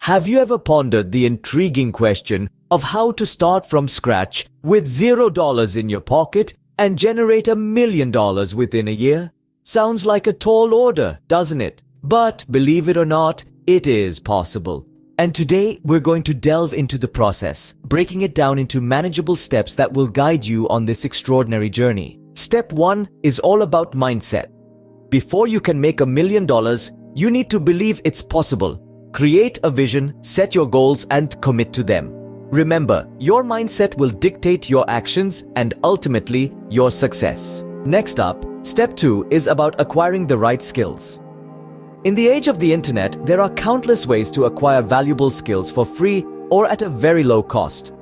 Have you ever pondered the intriguing question of how to start from scratch with $0 in your pocket and generate $1 million within a year? Sounds like a tall order, doesn't it? But believe it or not, it is possible. And today we're going to delve into the process, breaking it down into manageable steps that will guide you on this extraordinary journey. Step 1 is all about mindset. Before you can make $1 million, you need to believe it's possible. Create a vision, set your goals, and commit to them. Remember, your mindset will dictate your actions and ultimately your success. Next up, step 2 is about acquiring the right skills. In the age of the internet, there are countless ways to acquire valuable skills for free or at a very low cost.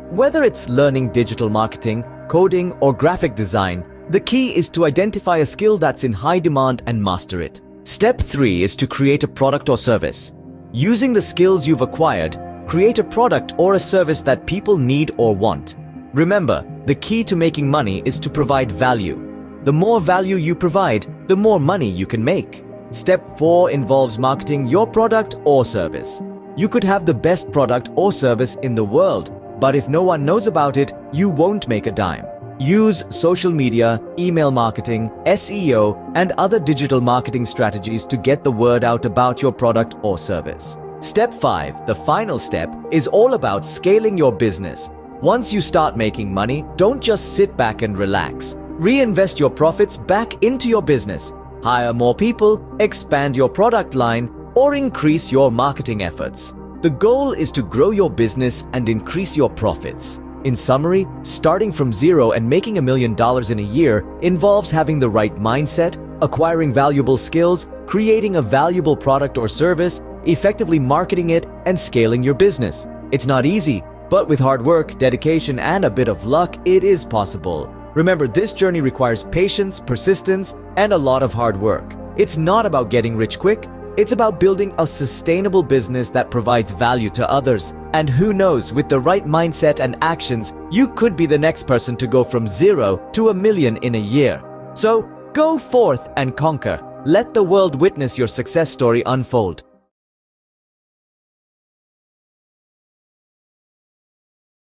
Whether it's learning digital marketing, coding, or graphic design, the key is to identify a skill that's in high demand and master it. Step 3 is to create a product or service. Using the skills you've acquired, create a product or a service that people need or want. Remember, the key to making money is to provide value. The more value you provide, the more money you can make. Step 4 involves marketing your product or service. You could have the best product or service in the world, but if no one knows about it, you won't make a dime. Use social media, email marketing, SEO, and other digital marketing strategies to get the word out about your product or service. Step 5, the final step, is all about scaling your business. Once you start making money, don't just sit back and relax. Reinvest your profits back into your business. Hire more people, expand your product line, or increase your marketing efforts. The goal is to grow your business and increase your profits. In summary, starting from zero and making $1 million in a year involves having the right mindset, acquiring valuable skills, creating a valuable product or service, effectively marketing it, and scaling your business. It's not easy, but with hard work, dedication, and a bit of luck, it is possible. Remember, this journey requires patience, persistence, and a lot of hard work. It's not about getting rich quick. It's about building a sustainable business that provides value to others. And who knows, with the right mindset and actions, you could be the next person to go from zero to $1 million in a year. So, go forth and conquer. Let the world witness your success story unfold.